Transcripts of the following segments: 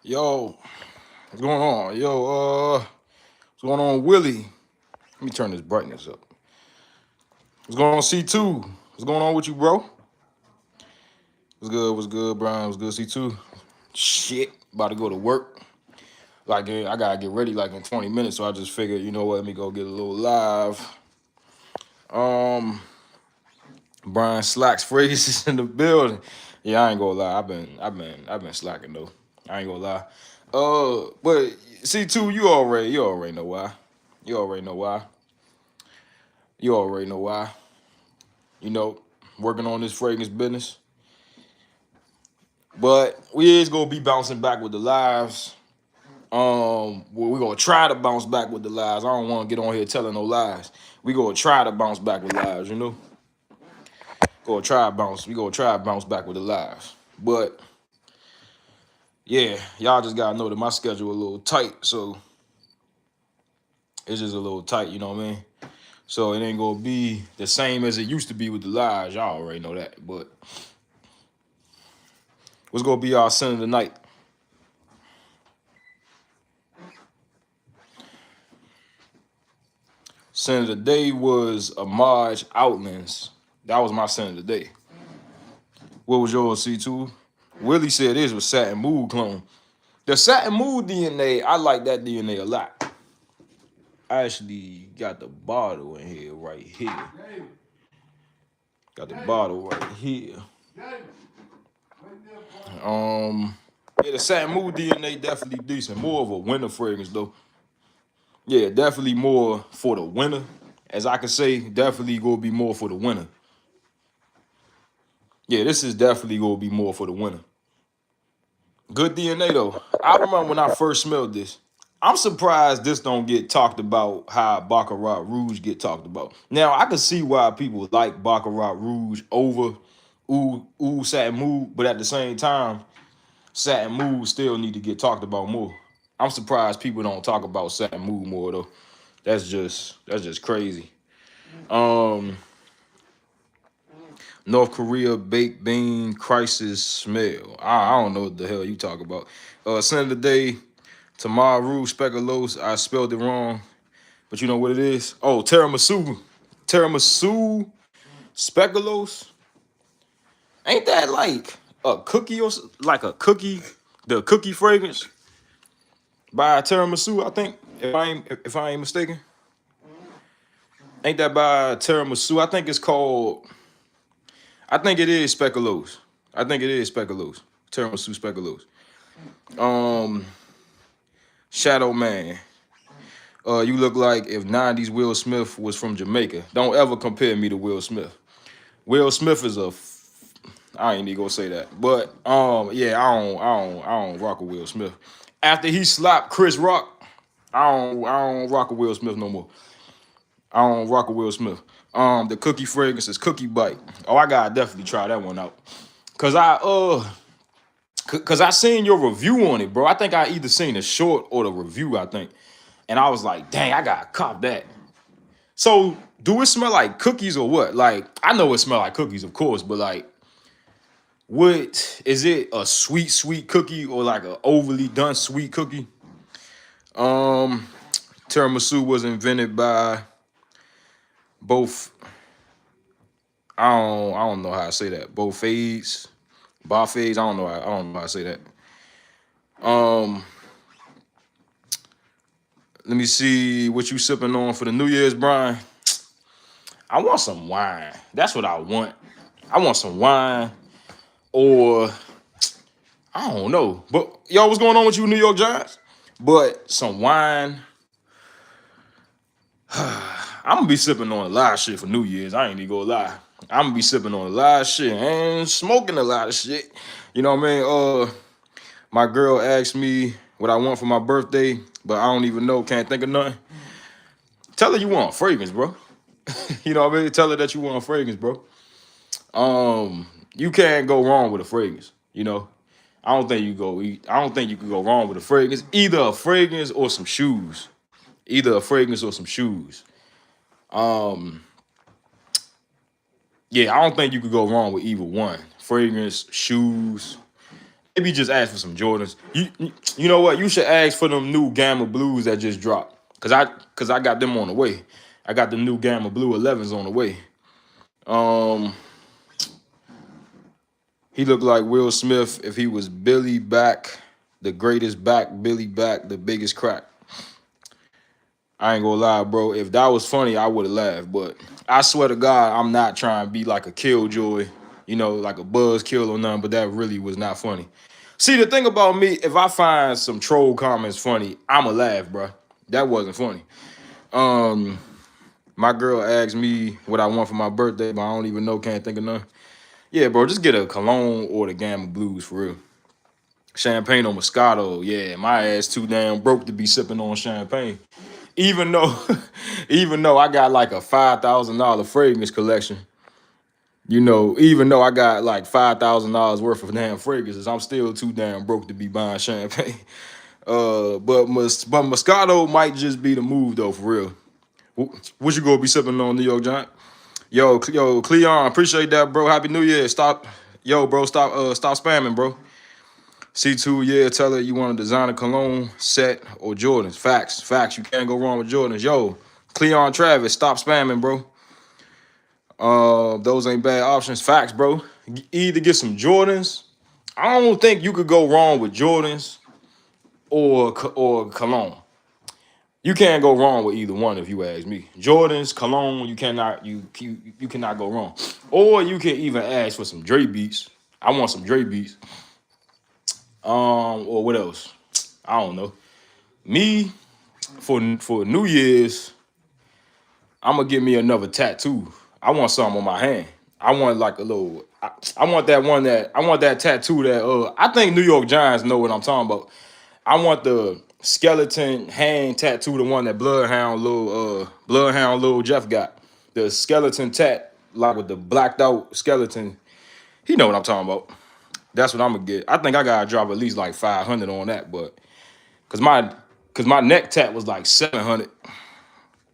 Yo, what's going on? What's going on, Willie? Let me turn this brightness up. What's going on, C2? What's going on with you, bro? What's good, Brian? What's good, C2? Shit, about to go to work. Like, I gotta get ready like in 20 minutes, so I just figured, you know what, let me go get a little live. Um, Brian Slacks phrases in the building. Yeah, I ain't gonna lie. I've been slacking though. I ain't gonna lie. But C2, you already know why. You already know why. You already know why. You know, working on this fragrance business. But we is gonna be bouncing back with the lives. We're gonna try to bounce back with the lives. I don't want to get on here telling no lies. We gonna try to bounce back with lives. You know, gonna try to bounce. We gonna try to bounce back with the lives. But yeah, y'all just gotta know that my schedule a little tight, so it's just a little tight. You know what I mean? So it ain't gonna be the same as it used to be with the lives. Y'all already know that. But what's gonna be our sin of the night? Sin of the day was Amaj Outlands. That was my sin of the day. What was yours, C2? Willie said his was Satin Mood clone. The Satin Mood DNA, I like that DNA a lot. I actually got the bottle in here, right here. Got the bottle right here. Yeah, the Satin Mood DNA definitely decent. More of a winter fragrance though. Yeah, definitely more for the winter. As I could say, definitely gonna be more for the winter. Yeah, this is definitely gonna be more for the winter. Good DNA though. I remember when I first smelled this. I'm surprised this don't get talked about how Baccarat Rouge get talked about. Now I can see why people like Baccarat Rouge over Ooh Satin Mood, but at the same time, Satin Mood still need to get talked about more. I'm surprised people don't talk about Satin Mood more though. That's just crazy. Um, North Korea baked bean crisis smell. I don't know what the hell you talk about. Sin of the day, Tamaru speculoos. I spelled it wrong, but you know what it is? Oh, tiramisu. Tiramisu speculoos. Ain't that like a cookie or like a cookie? The cookie fragrance by tiramisu, I think. If I ain't mistaken, ain't that by tiramisu? I think it's called. I think it is speculoos. I think it is speculoos. Tiramisu speculoos. Um, Shadow Man. You look like if 90s Will Smith was from Jamaica. Don't ever compare me to Will Smith. Will Smith is I ain't even gonna say that. But yeah, I don't rock with Will Smith. After he slapped Chris Rock, I don't rock with Will Smith no more. I don't rock with Will Smith. The cookie fragrance is Cookie Bite. Oh, I gotta definitely try that one out. Cause I seen your review on it, bro. I think I either seen the short or the review, I think. And I was like, dang, I gotta cop that. So do it smell like cookies or what? Like, I know it smell like cookies, of course, but like, what is it a sweet, sweet cookie or like an overly done sweet cookie? Um, Tiramisu was invented by both. I don't know how to say that. Both fades, Buffets. I don't know how to say that. Um, Let me see what you sipping on for the New Year's, Brian. I want some wine. That's what I want. I want some wine or I don't know. But y'all, what's going on with you, New York Giants? But some wine. I'm gonna be sipping on a lot of shit for New Year's. I ain't even gonna lie. I'm gonna be sipping on a lot of shit and smoking a lot of shit. You know what I mean? My girl asked me what I want for my birthday, but I don't even know. Can't think of nothing. Tell her you want fragrance, bro. You know what I mean? Tell her that you want a fragrance, bro. You can't go wrong with a fragrance. You know, I don't think you can go wrong with a fragrance. Either a fragrance or some shoes. Either a fragrance or some shoes. Um, yeah, I don't think you could go wrong with either one. Fragrance, shoes. maybe just ask for some Jordans. You know what? You should ask for them new Gamma Blues that just dropped. Cause I got them on the way. I got the new Gamma Blue 11s on the way. Um, he looked like Will Smith if he was Billy back, the greatest back, Billy back, the biggest crack. I ain't gonna lie, bro. If that was funny, I would have laughed. But I swear to God, I'm not trying to be like a killjoy, like a buzz kill or nothing. But that really was not funny. See, the thing about me, if I find some troll comments funny, I'ma laugh, bro. That wasn't funny. Um, my girl asked me what I want for my birthday, but I don't even know, can't think of none. Yeah, bro, just get a cologne or the Gamma Blues for real. Champagne or Moscato, yeah, my ass too damn broke to be sipping on champagne. Even though, even though I got like a $5,000 fragrance collection, even though I got like $5,000 worth of damn fragrances, I'm still too damn broke to be buying champagne. But Moscato might just be the move though, for real. What you gonna be sipping on, New York Giant? Yo, Cleon, appreciate that, bro. Happy New Year. Stop spamming, bro. C2, yeah, tell her you want to design a cologne set or Jordans. Facts. You can't go wrong with Jordans. Yo, Cleon Travis, stop spamming, bro. Those ain't bad options. Facts, bro. Either get some Jordans. I don't think you could go wrong with Jordans or cologne. You can't go wrong with either one if you ask me. Jordans, cologne, you cannot go wrong. Or you can even ask for some Dre beats. I want some Dre beats. Or what else? I don't know. Me for New Year's, I'm gonna get me another tattoo. I want something on my hand. I want like a little. I want that one that I want that tattoo that I think New York Giants know what I'm talking about. I want the skeleton hand tattoo, the one that Bloodhound little Jeff got. The skeleton tat, like with the blacked out skeleton. He know what I'm talking about. That's what I'm gonna get. I think I gotta drop at least like 500 on that, but cause my neck tat was like 700,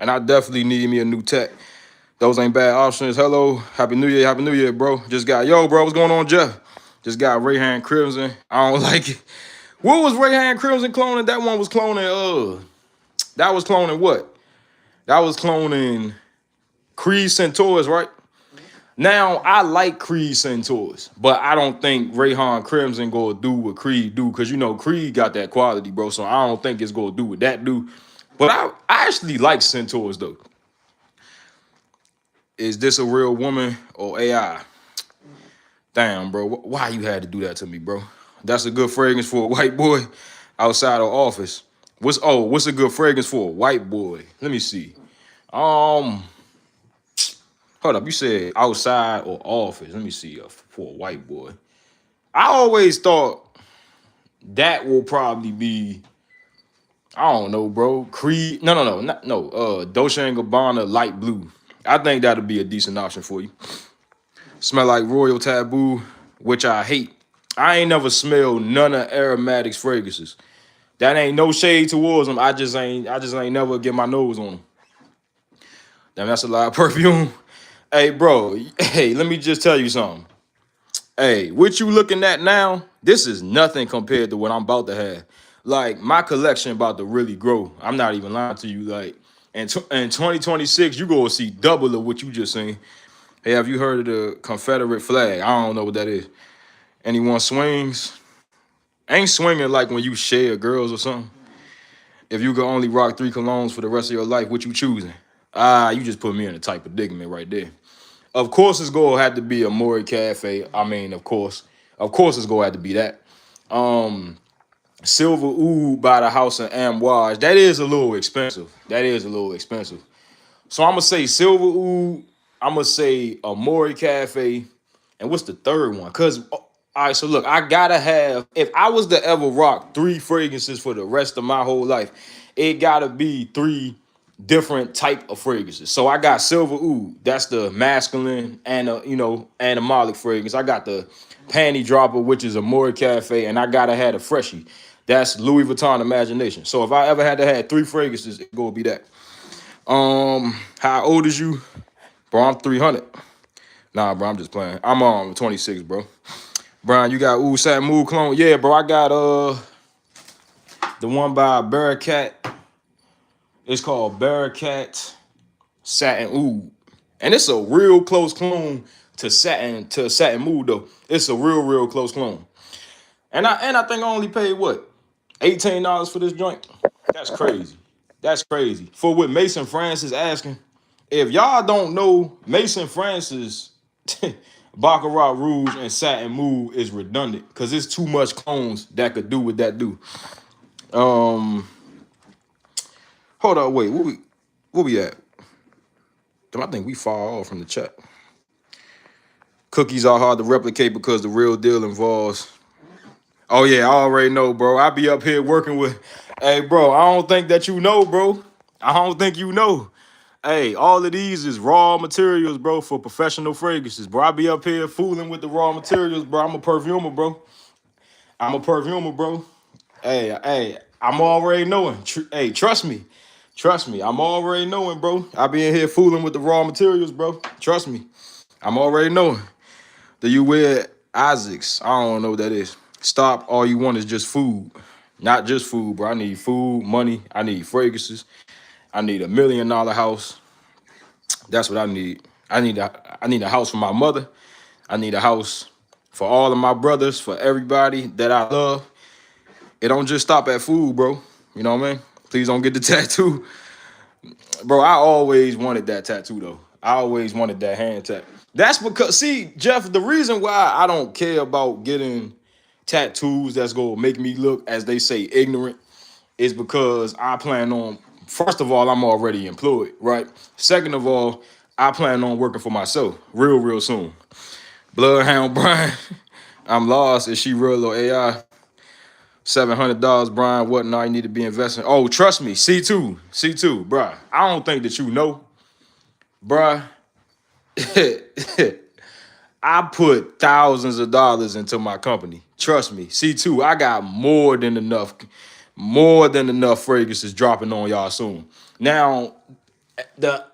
and I definitely need me a new tat. Those ain't bad options. Hello, happy New Year, bro. Bro, what's going on, Jeff? Just got Rayhan Crimson. I don't like it. What was Rayhan Crimson cloning? That one was cloning. That was cloning what? That was cloning Creed Centaurs, right? Now, I like Creed Centaurs, but I don't think Rayhan Crimson gonna do what Creed do, because Creed got that quality, bro. So I don't think it's gonna do what that do. But I actually like Centaurs though. Is this a real woman or AI? Damn, bro. Why you had to do that to me, bro? That's a good fragrance for a white boy outside of office. What's a good fragrance for a white boy? Let me see. Hold up. You said outside or office. Let me see. For a white boy, I always thought that will probably be. I don't know, bro. Creed. No. Dolce and Gabbana light blue. I think that'll be a decent option for you. Smell like Royal Taboo, which I hate. I ain't never smelled none of Aromatics fragrances. That ain't no shade towards them. I just ain't never get my nose on them. Damn, that's a lot of perfume. Hey, bro. Hey, let me just tell you something. Hey, what you looking at now? This is nothing compared to what I'm about to have. Like, my collection about to really grow. I'm not even lying to you. Like, in 2026, you gonna see double of what you just seen. Hey, have you heard of the Confederate flag? I don't know what that is. Anyone swings? Ain't swinging like when you share girls or something. If you could only rock 3 colognes for the rest of your life, what you choosing? You just put me in a type of predicament right there. Of course, it's gonna have to be a Maury Cafe. I mean, of course, it's gonna have to be that. Silver Oud by the House of Amouage. That is a little expensive. So I'm gonna say Silver Oud. I'm gonna say a Maury Cafe. And what's the third one? All right, so look, I gotta have, if I was to ever rock 3 fragrances for the rest of my whole life, it gotta be 3 different type of fragrances. So I got Silver Oud, that's the masculine and animalic fragrance. I got the Panty Dropper, which is a Maury Cafe, and I gotta have a Freshie. That's Louis Vuitton Imagination. So if I ever had to have 3 fragrances, it gonna be that. How old is you? Bro, I'm 300. Nah, bro, I'm just playing. I'm 26, bro. Brian, you got Ooh Satin Mood clone? Yeah, bro. I got the one by Bearcat. It's called Bearcat Satin Oud. And it's a real close clone to Satin Mood though. It's a real close clone. And I think I only paid what? $18 for this joint? That's crazy. That's crazy. For what Mason Francis asking. If y'all don't know, Mason Francis Baccarat Rouge and Satin Mood is redundant because it's too much clones that could do what that do. Hold on, wait, where we at? I think we far off from the chat. Cookies are hard to replicate because the real deal involves. Oh yeah, I already know, bro. I be up here working with. Hey, bro, I don't think that you know, bro. I don't think you know. Hey, all of these is raw materials, bro, for professional fragrances, bro. I be up here fooling with the raw materials, bro. I'm a perfumer, bro. Hey, I'm already knowing. Hey, trust me. Trust me. I'm already knowing, bro. I be in here fooling with the raw materials, bro. Trust me. I'm already knowing. Do you wear Isaacs? I don't know what that is. Stop. All you want is just food. Not just food, bro. I need food, money. I need fragrances. I need $1 million house. That's what I need. I need a house for my mother. I need a house for all of my brothers, for everybody that I love. It don't just stop at food, bro. You know what I mean? Please don't get the tattoo. Bro, I always wanted that tattoo, though. I always wanted that hand tat. That's because, see, Jeff, the reason why I don't care about getting tattoos that's going to make me look, as they say, ignorant, is because I plan on, first of all, I'm already employed, right? Second of all, I plan on working for myself real soon. Bloodhound Brian, I'm lost. Is she real or AI? $700, Brian. What now? You need to be investing. Oh, trust me, C2, bruh. I don't think that you know, bruh. I put thousands of dollars into my company. Trust me, C2. I got more than enough fragrances dropping on y'all soon. Now the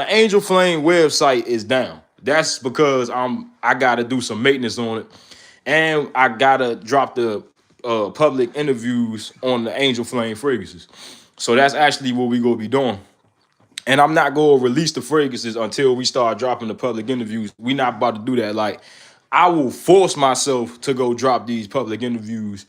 Angel Flame website is down. That's because I gotta do some maintenance on it, and I gotta drop the public interviews on the Angel Flame fragrances. So that's actually what we gonna be doing. And I'm not gonna release the fragrances until we start dropping the public interviews. We not about to do that. Like, I will force myself to go drop these public interviews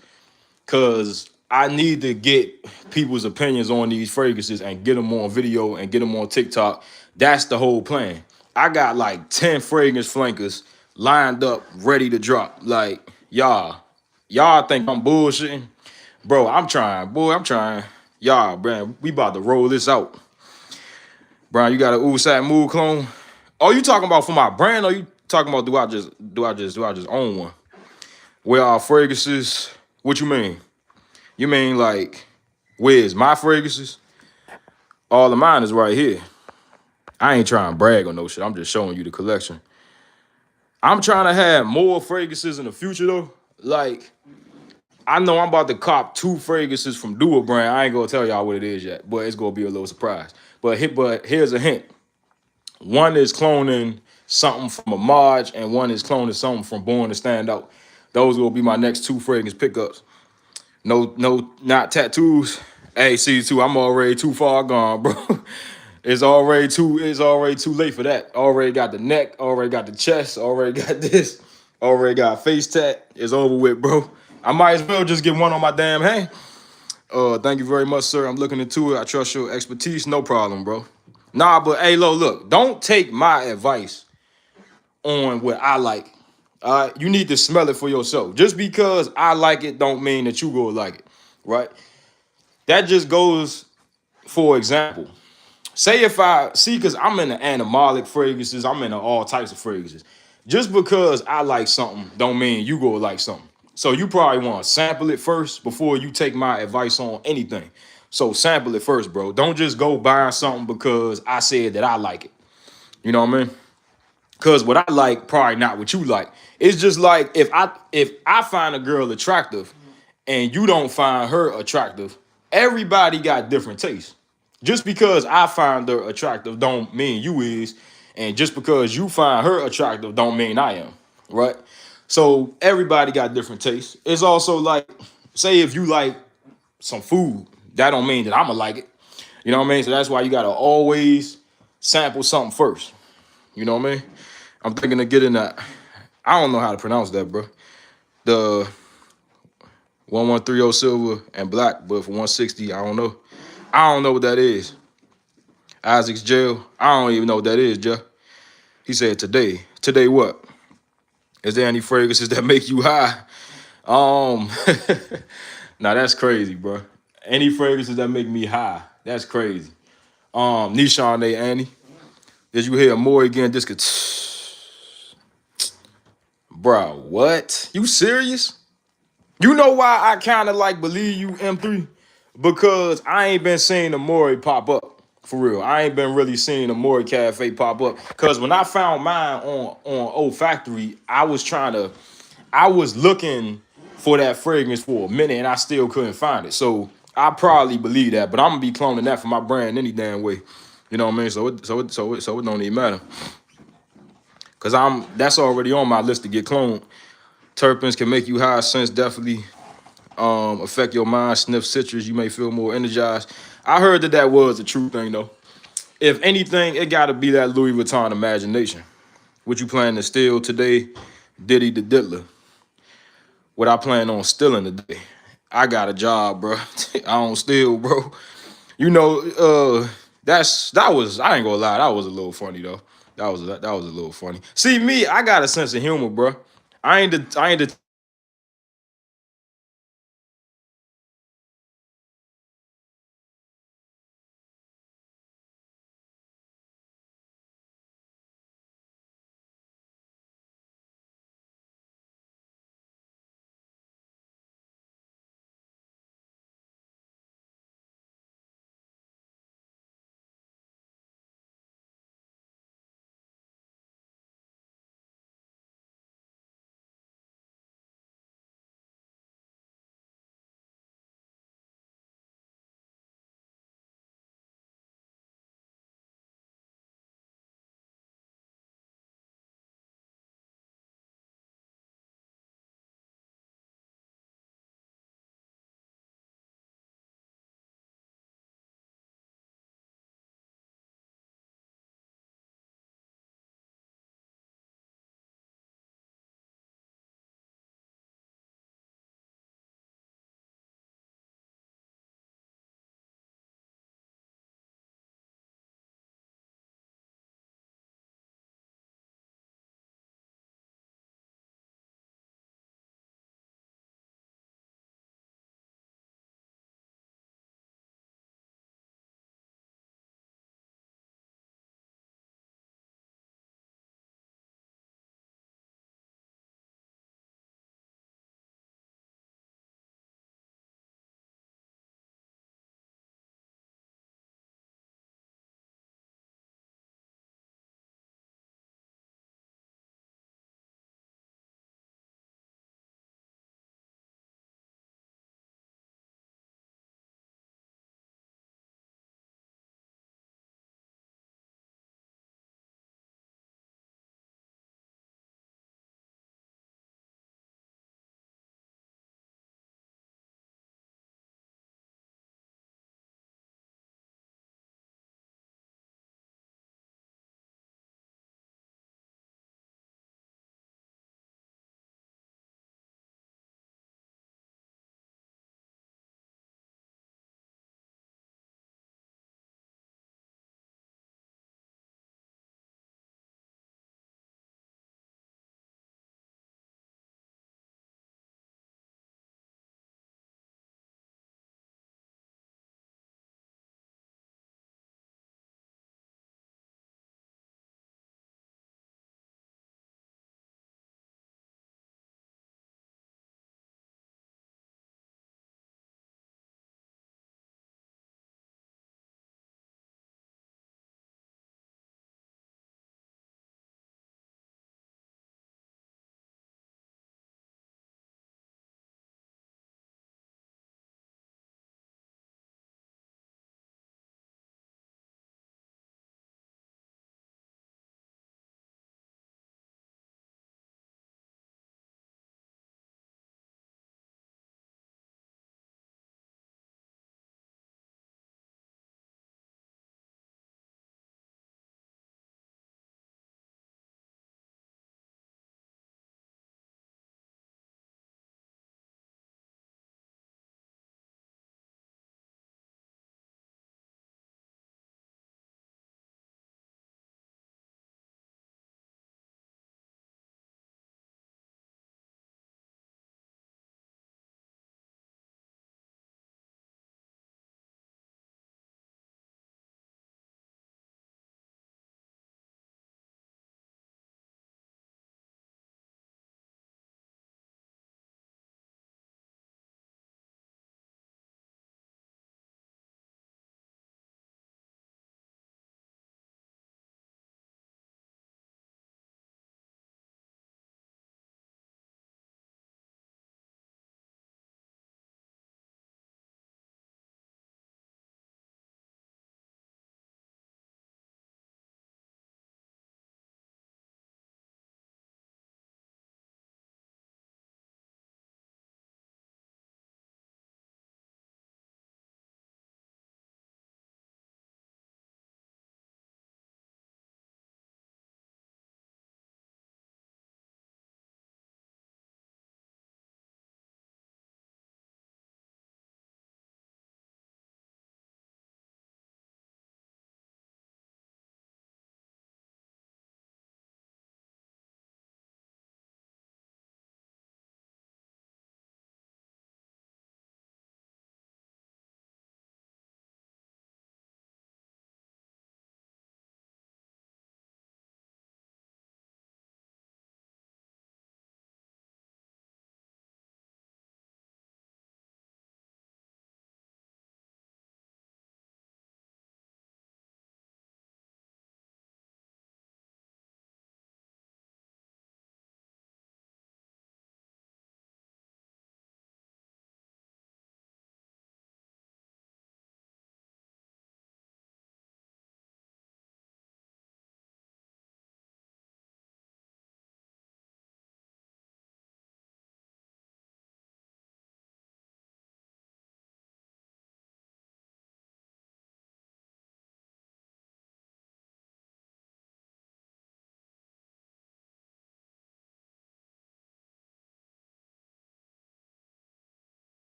because I need to get people's opinions on these fragrances and get them on video and get them on TikTok. That's the whole plan. I got like 10 fragrance flankers lined up, ready to drop. Like, y'all think I'm bullshitting? Bro, I'm trying. Y'all, man, we about to roll this out. Brian, you got a Ooh Satin Mood clone? Oh, you talking about for my brand, or you talking about do I just own one? Where are fragrances? What you mean? You mean like, where's my fragrances? All of mine is right here. I ain't trying to brag on no shit. I'm just showing you the collection. I'm trying to have more fragrances in the future though. Like, I know I'm about to cop 2 fragrances from Dua brand. I ain't gonna tell y'all what it is yet, but it's gonna be a little surprise. But here's a hint. One is cloning something from Amaj, and one is cloning something from Born to Stand Out. Those will be my next 2 fragrance pickups. No, not tattoos. Hey, C2, I'm already too far gone, bro. It's already too late for that. Already got the neck, already got the chest, already got this, already got face tat. It's over with, bro. I might as well just get one on my damn hand. Thank you very much, sir. I'm looking into it. I trust your expertise. No problem, bro. Nah, but hey, look, don't take my advice on what I like. You need to smell it for yourself. Just because I like it don't mean that you go like it, right? That just goes, for example. Say if I see, because I'm into animalic fragrances, I'm into all types of fragrances. Just because I like something don't mean you go like something. So you probably want to sample it first before you take my advice on anything. So sample it first, bro. Don't just go buying something because I said that I like it. You know what I mean? Because what I like probably not what you like. It's just like if I find a girl attractive and you don't find her attractive, everybody got different tastes. Just because I find her attractive don't mean you is, and just because you find her attractive don't mean I am, right? So everybody got different tastes. It's also like, say if you like some food, that don't mean that I'ma like it. You know what I mean? So that's why you gotta always sample something first. You know what I mean? I'm thinking of getting that. I don't know how to pronounce that, bro. The 1130 silver and black, but for 160, I don't know. I don't know what that is. Isaac's jail. I don't even know what that is, Jeff. He said today. Today what? Is there any fragrances that make you high? Um, Now that's crazy, bro. Any fragrances that make me high? That's crazy. Nishan A. Annie. Did you hear more again? This could, bro. What? You serious? You know why I kind of like believe you, M3? Because I ain't been seeing the Maury pop up for real. I ain't been really seeing the Maury Cafe pop up. Cause when I found mine on Old Factory, I was looking for that fragrance for a minute and I still couldn't find it. So I probably believe that, but I'm gonna be cloning that for my brand any damn way. You know what I mean? So it don't even matter. Cause that's already on my list to get cloned. Terpenes can make you high. Scents definitely affect your mind. Sniff citrus, you may feel more energized. I heard that was the true thing though. If anything, it gotta be that Louis Vuitton imagination. What you plan to steal today, Diddy the Diddler. What I plan on stealing today. I got a job, bro. I don't steal, bro. You know, that was I ain't gonna lie, that was a little funny though. That was a little funny. See me, I got a sense of humor, bro. I ain't the